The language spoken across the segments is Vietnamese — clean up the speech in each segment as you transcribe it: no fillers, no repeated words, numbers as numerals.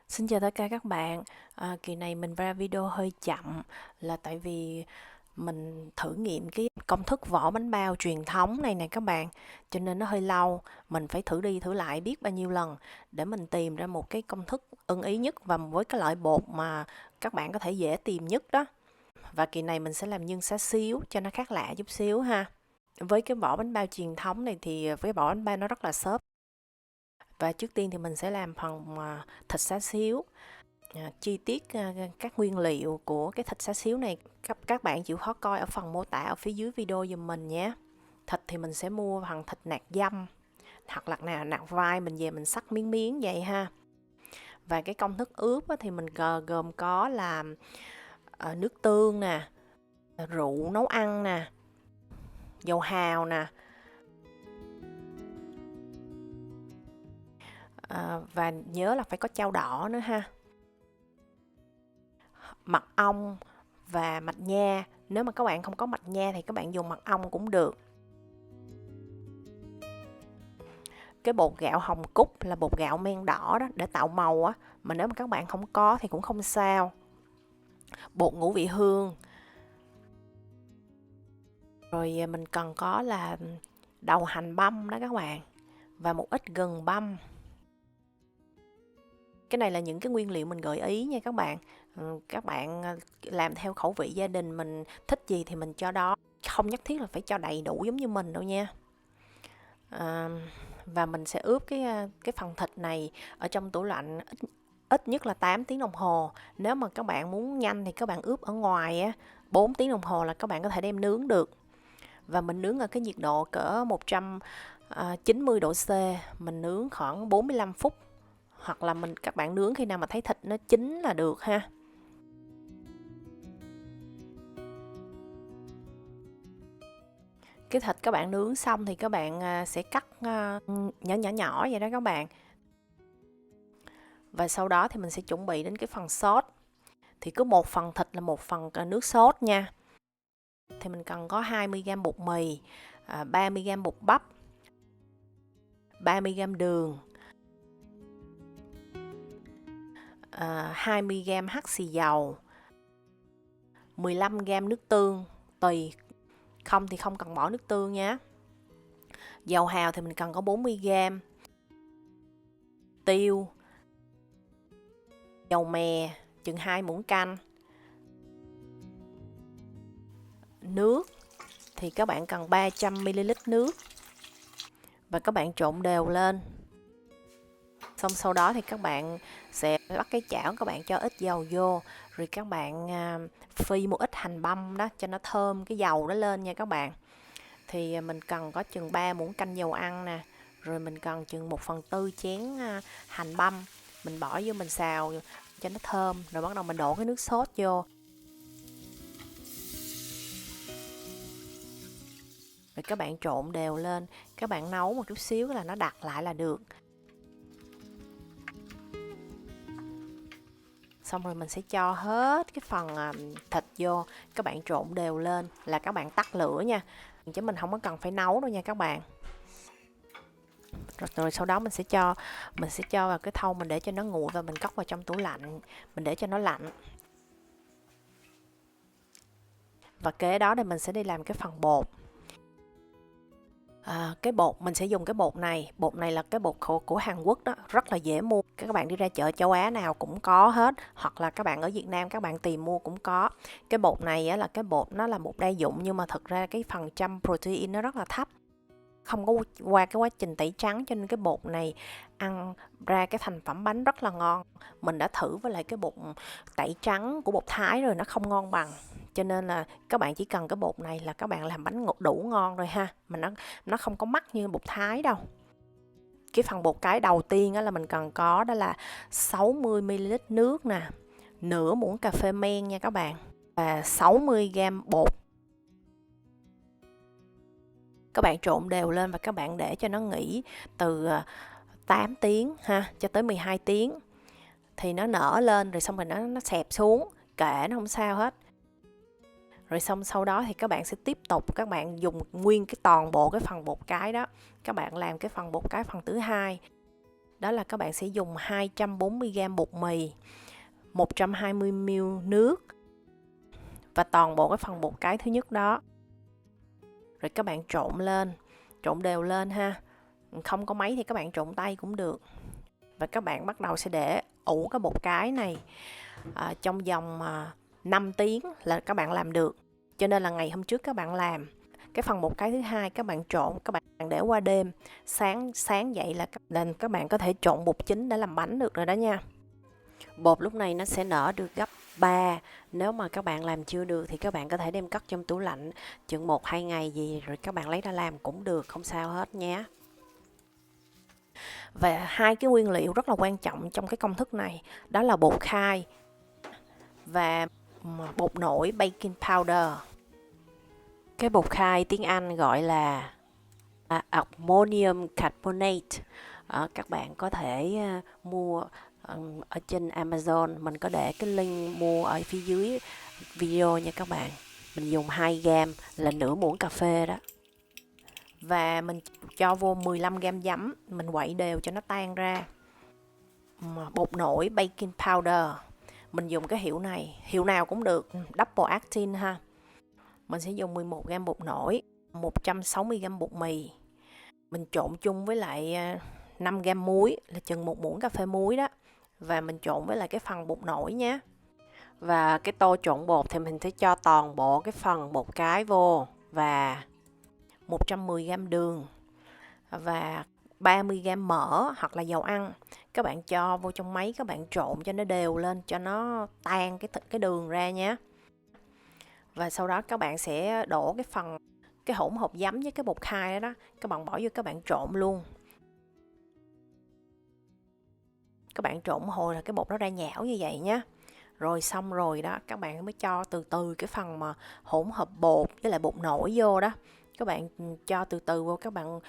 Xin chào tất cả các bạn. Kỳ này mình ra video hơi chậm là tại vì mình thử nghiệm cái công thức vỏ bánh bao truyền thống này nè các bạn, cho nên nó hơi lâu. Mình phải thử đi thử lại biết bao nhiêu lần để mình tìm ra một cái công thức ưng ý nhất và với cái loại bột mà các bạn có thể dễ tìm nhất đó. Và kỳ này mình sẽ làm nhân xá xíu cho nó khác lạ chút xíu ha. Với cái vỏ bánh bao truyền thống này thì với vỏ bánh bao nó rất là xốp. Và trước tiên thì mình sẽ làm phần thịt xá xíu. Chi tiết các nguyên liệu của cái thịt xá xíu này các bạn chịu khó coi ở phần mô tả ở phía dưới video giùm mình nhé. Thịt thì mình sẽ mua bằng thịt nạc dăm hoặc là nạc vai, mình về mình cắt miếng miếng vậy ha. Và cái công thức ướp thì mình gồm có là nước tương nè, rượu nấu ăn nè, dầu hào nè, và nhớ là phải có chao đỏ nữa ha, mật ong và mạch nha. Nếu mà các bạn không có mạch nha thì các bạn dùng mật ong cũng được. Cái bột gạo hồng cúc là bột gạo men đỏ đó để tạo màu á, mà nếu mà các bạn không có thì cũng không sao. Bột ngũ vị hương, rồi mình cần có là đầu hành băm đó các bạn, và một ít gừng băm. Cái này là những cái nguyên liệu mình gợi ý nha các bạn. Các bạn làm theo khẩu vị gia đình mình thích gì thì mình cho đó, không nhất thiết là phải cho đầy đủ giống như mình đâu nha. Và mình sẽ ướp cái phần thịt này ở trong tủ lạnh ít nhất là 8 tiếng đồng hồ. Nếu mà các bạn muốn nhanh thì các bạn ướp ở ngoài á, 4 tiếng đồng hồ là các bạn có thể đem nướng được. Và mình nướng ở cái nhiệt độ cỡ 190 độ C, mình nướng khoảng 45 phút. Hoặc là các bạn nướng khi nào mà thấy thịt nó chín là được ha. Cái thịt các bạn nướng xong thì các bạn sẽ cắt nhỏ nhỏ nhỏ vậy đó các bạn. Và sau đó thì mình sẽ chuẩn bị đến cái phần sốt. Thì cứ một phần thịt là một phần nước sốt nha. Thì mình cần có 20g bột mì, 30g bột bắp, 30g đường, 20g hắc xì dầu, 15g nước tương, tùy, không thì không cần bỏ nước tương nha. Dầu hào thì mình cần có 40g, tiêu, dầu mè chừng 2 muỗng canh, nước thì các bạn cần 300ml nước, và các bạn trộn đều lên. Xong sau đó thì các bạn sẽ bắt cái chảo, các bạn cho ít dầu vô, rồi các bạn phi một ít hành băm đó cho nó thơm cái dầu đó lên nha các bạn. Thì mình cần có chừng 3 muỗng canh dầu ăn nè, rồi mình cần chừng 1/4 chén hành băm, mình bỏ vô mình xào cho nó thơm, rồi bắt đầu mình đổ cái nước sốt vô. Rồi các bạn trộn đều lên, các bạn nấu một chút xíu là nó đặc lại là được. Xong rồi mình sẽ cho hết cái phần thịt vô, các bạn trộn đều lên là các bạn tắt lửa nha, chứ mình không có cần phải nấu đâu nha các bạn. Rồi sau đó mình sẽ cho vào cái thau, mình để cho nó nguội và mình cất vào trong tủ lạnh, mình để cho nó lạnh. Và kế đó thì mình sẽ đi làm cái phần bột. Cái bột mình sẽ dùng cái bột này là cái bột của Hàn Quốc đó, rất là dễ mua. Các bạn đi ra chợ châu Á nào cũng có hết, hoặc là các bạn ở Việt Nam các bạn tìm mua cũng có. Cái bột này á, là cái bột nó là bột đa dụng, nhưng mà thực ra cái phần trăm protein nó rất là thấp, không có qua cái quá trình tẩy trắng, cho nên cái bột này ăn ra cái thành phẩm bánh rất là ngon. Mình đã thử với lại cái bột tẩy trắng của bột Thái rồi, nó không ngon bằng, cho nên là các bạn chỉ cần cái bột này là các bạn làm bánh đủ ngon rồi ha, mà nó không có mắc như bột Thái đâu. Cái phần bột cái đầu tiên là mình cần có đó là 60ml nước nè, nửa muỗng cà phê men nha các bạn, và 60g bột. Các bạn trộn đều lên và các bạn để cho nó nghỉ từ 8 tiếng ha cho tới 12 tiếng thì nó nở lên, rồi xong rồi nó xẹp xuống, kệ nó không sao hết. Rồi xong sau đó thì các bạn sẽ tiếp tục, các bạn dùng nguyên cái toàn bộ cái phần bột cái đó, các bạn làm cái phần bột cái phần thứ hai. đó là các bạn sẽ dùng 240g bột mì, 120ml nước và toàn bộ cái phần bột cái thứ nhất đó. Rồi các bạn trộn đều lên ha. Không có máy thì các bạn trộn tay cũng được. Và các bạn bắt đầu sẽ để ủ cái bột cái này trong vòng 5 tiếng là các bạn làm được. Cho nên là ngày hôm trước các bạn làm. Cái phần bột cái thứ hai các bạn trộn, các bạn để qua đêm. Sáng dậy là các bạn có thể trộn bột chín để làm bánh được rồi đó nha. Bột lúc này nó sẽ nở được gấp 3. Nếu mà các bạn làm chưa được thì các bạn có thể đem cất trong tủ lạnh chừng 1-2 ngày gì rồi các bạn lấy ra làm cũng được, không sao hết nhé. Và hai cái nguyên liệu rất là quan trọng trong cái công thức này, đó là bột khai và bột nổi baking powder. Cái bột khai tiếng Anh gọi là ammonium carbonate. Các bạn có thể mua ở trên Amazon, mình có để cái link mua ở phía dưới video nha các bạn. Mình dùng 2g là nửa muỗng cà phê đó. Và mình cho vô 15g giấm, mình quậy đều cho nó tan ra. Bột nổi baking powder, mình dùng cái hiệu này, hiệu nào cũng được, double acting ha. Mình sẽ dùng 11g bột nổi, 160g bột mì. Mình trộn chung với lại 5g muối, là chừng 1 muỗng cà phê muối đó. Và mình trộn với lại cái phần bột nổi nhé. Và cái tô trộn bột thì mình sẽ cho toàn bộ cái phần bột cái vô và 110g đường và 30g mỡ hoặc là dầu ăn. Các bạn cho vô trong máy, các bạn trộn cho nó đều lên, cho nó tan cái đường ra nhé. Và sau đó các bạn sẽ đổ cái hỗn hợp giấm với cái bột khai đó, các bạn bỏ vô, các bạn trộn luôn. Các bạn trộn hồi là cái bột nó ra nhão như vậy nhé. Rồi xong rồi đó, các bạn mới cho từ từ cái phần mà hỗn hợp bột với lại bột nổi vô đó. Các bạn cho từ từ vô, các bạn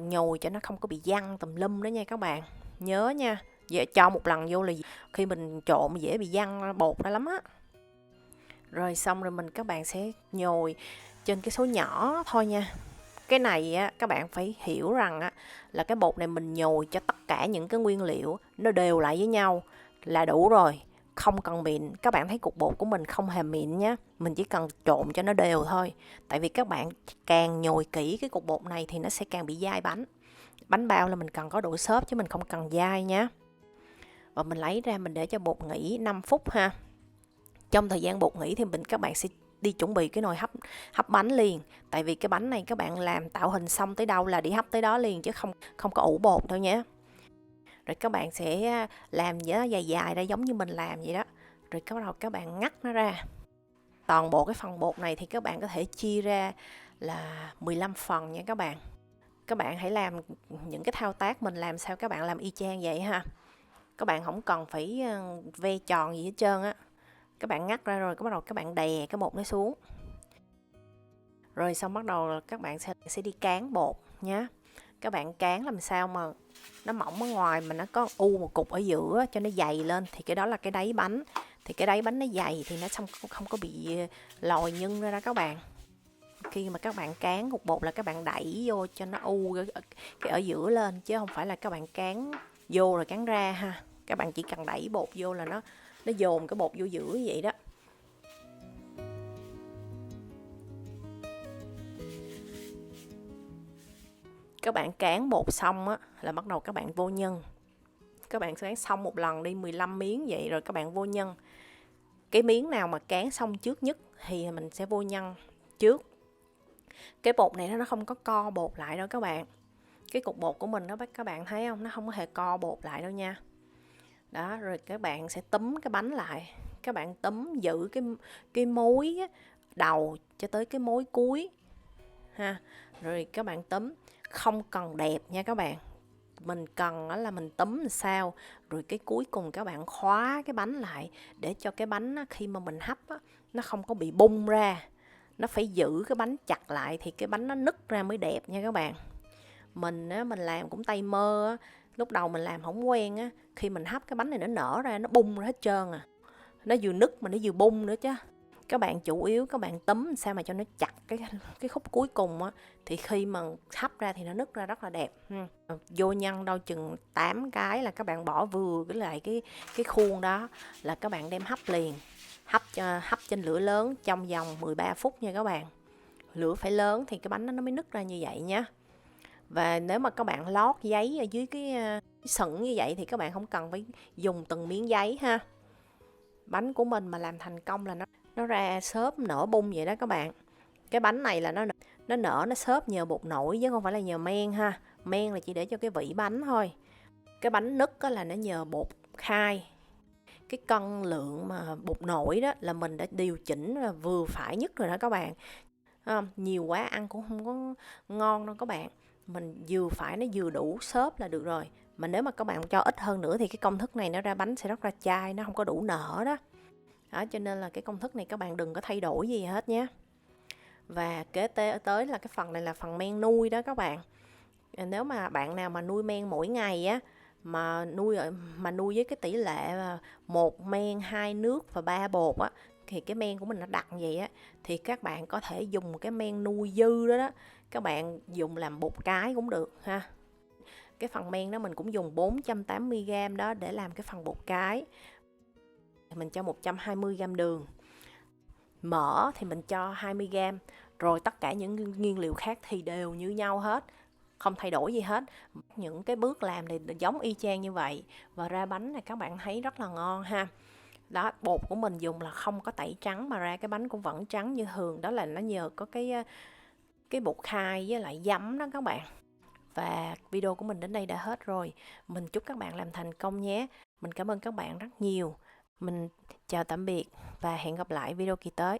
nhồi cho nó không có bị văng tùm lum đó nha các bạn. Nhớ nha, vậy cho một lần vô là khi mình trộn dễ bị văng bột ra lắm á. Rồi xong rồi các bạn sẽ nhồi trên cái số nhỏ thôi nha. Cái này á, các bạn phải hiểu rằng á, là cái bột này mình nhồi cho tất cả những cái nguyên liệu nó đều lại với nhau là đủ rồi, không cần mịn. Các bạn thấy cục bột của mình không hề mịn nhé, mình chỉ cần trộn cho nó đều thôi. Tại vì các bạn càng nhồi kỹ cái cục bột này thì nó sẽ càng bị dai bánh. Bánh bao là mình cần có độ xốp chứ mình không cần dai nhé. Và mình lấy ra, mình để cho bột nghỉ 5 phút ha. Trong thời gian bột nghỉ thì các bạn sẽ đi chuẩn bị cái nồi hấp bánh liền. Tại vì cái bánh này các bạn làm tạo hình xong tới đâu là đi hấp tới đó liền, chứ không có ủ bột đâu nhé. Rồi các bạn sẽ làm nó dài dài ra giống như mình làm vậy đó. Rồi bắt đầu các bạn ngắt nó ra. Toàn bộ cái phần bột này thì các bạn có thể chia ra là 15 phần nha các bạn. Các bạn hãy làm những cái thao tác mình làm sao các bạn làm y chang vậy ha. Các bạn không cần phải ve tròn gì hết trơn á. Các bạn ngắt ra rồi bắt đầu các bạn đè cái bột nó xuống. Rồi xong bắt đầu các bạn sẽ đi cán bột nhé. Các bạn cán làm sao mà nó mỏng ở ngoài mà nó có một cục ở giữa cho nó dày lên, thì cái đó là cái đáy bánh. Thì cái đáy bánh nó dày thì nó không có bị lòi nhân ra đó các bạn. Khi mà các bạn cán cục bột là các bạn đẩy vô cho nó cái ở giữa lên, chứ không phải là các bạn cán vô rồi cán ra ha. Các bạn chỉ cần đẩy bột vô là nó dồn cái bột vô giữa vậy đó. Các bạn cán bột xong á là bắt đầu các bạn vô nhân. Các bạn cán xong một lần đi 15 miếng vậy rồi các bạn vô nhân. Cái miếng nào mà cán xong trước nhất thì mình sẽ vô nhân trước. Cái bột này nó không có co bột lại đâu các bạn. Cái cục bột của mình đó các bạn thấy không, nó không có hề co bột lại đâu nha. Đó, rồi các bạn sẽ túm cái bánh lại. Các bạn túm giữ cái mối đầu cho tới cái mối cuối ha. Rồi các bạn túm, không cần đẹp nha các bạn. Mình cần là mình túm làm sao rồi cái cuối cùng các bạn khóa cái bánh lại để cho cái bánh khi mà mình hấp nó không có bị bung ra. Nó phải giữ cái bánh chặt lại thì cái bánh nó nứt ra mới đẹp nha các bạn. Mình làm cũng tay mơ lúc đầu mình làm không quen khi mình hấp cái bánh này nó nở ra, nó bung ra hết trơn à. Nó vừa nứt mà nó vừa bung nữa chứ. Các bạn chủ yếu các bạn túm sao mà cho nó chặt cái khúc cuối cùng á, thì khi mà hấp ra thì nó nứt ra rất là đẹp. Vô nhân đâu chừng 8 cái là các bạn bỏ vừa cái lại cái khuôn đó là các bạn đem hấp liền. Hấp trên lửa lớn trong vòng 13 phút nha các bạn. Lửa phải lớn thì cái bánh nó mới nứt ra như vậy nhé. Và nếu mà các bạn lót giấy ở dưới cái sừng như vậy thì các bạn không cần phải dùng từng miếng giấy ha. Bánh của mình mà làm thành công là nó ra xốp nở bung vậy đó các bạn. Cái bánh này là nó nở nó xốp nhờ bột nổi chứ không phải là nhờ men ha. Men là chỉ để cho cái vị bánh thôi. Cái bánh nứt là nó nhờ bột khai. Cái cân lượng mà bột nổi đó là mình đã điều chỉnh là vừa phải nhất rồi đó các bạn. Nhiều quá ăn cũng không có ngon đâu các bạn. Mình vừa phải, nó vừa đủ xốp là được rồi. Mà nếu mà các bạn cho ít hơn nữa thì cái công thức này nó ra bánh sẽ rất là chai, nó không có đủ nở đó. Cho nên là cái công thức này các bạn đừng có thay đổi gì hết nhé. Và kế tới là cái phần này là phần men nuôi đó các bạn. Nếu mà bạn nào mà nuôi men mỗi ngày á, mà nuôi với cái tỷ lệ 1 men 2 nước và 3 bột á, thì cái men của mình nó đặc vậy á, thì các bạn có thể dùng cái men nuôi dư đó các bạn dùng làm bột cái cũng được ha. Cái phần men đó mình cũng dùng 480g đó để làm cái phần bột cái. Mình cho 120g đường. Mỡ thì mình cho 20g. Rồi tất cả những nguyên liệu khác thì đều như nhau hết, không thay đổi gì hết. Những cái bước làm thì giống y chang như vậy. Và ra bánh này các bạn thấy rất là ngon ha. Đó, bột của mình dùng là không có tẩy trắng mà ra cái bánh cũng vẫn trắng như thường. Đó là nó nhờ có cái bột khai với lại giấm đó các bạn. Và video của mình đến đây đã hết rồi. Mình chúc các bạn làm thành công nhé. Mình cảm ơn các bạn rất nhiều. Mình chào tạm biệt và hẹn gặp lại video kỳ tới.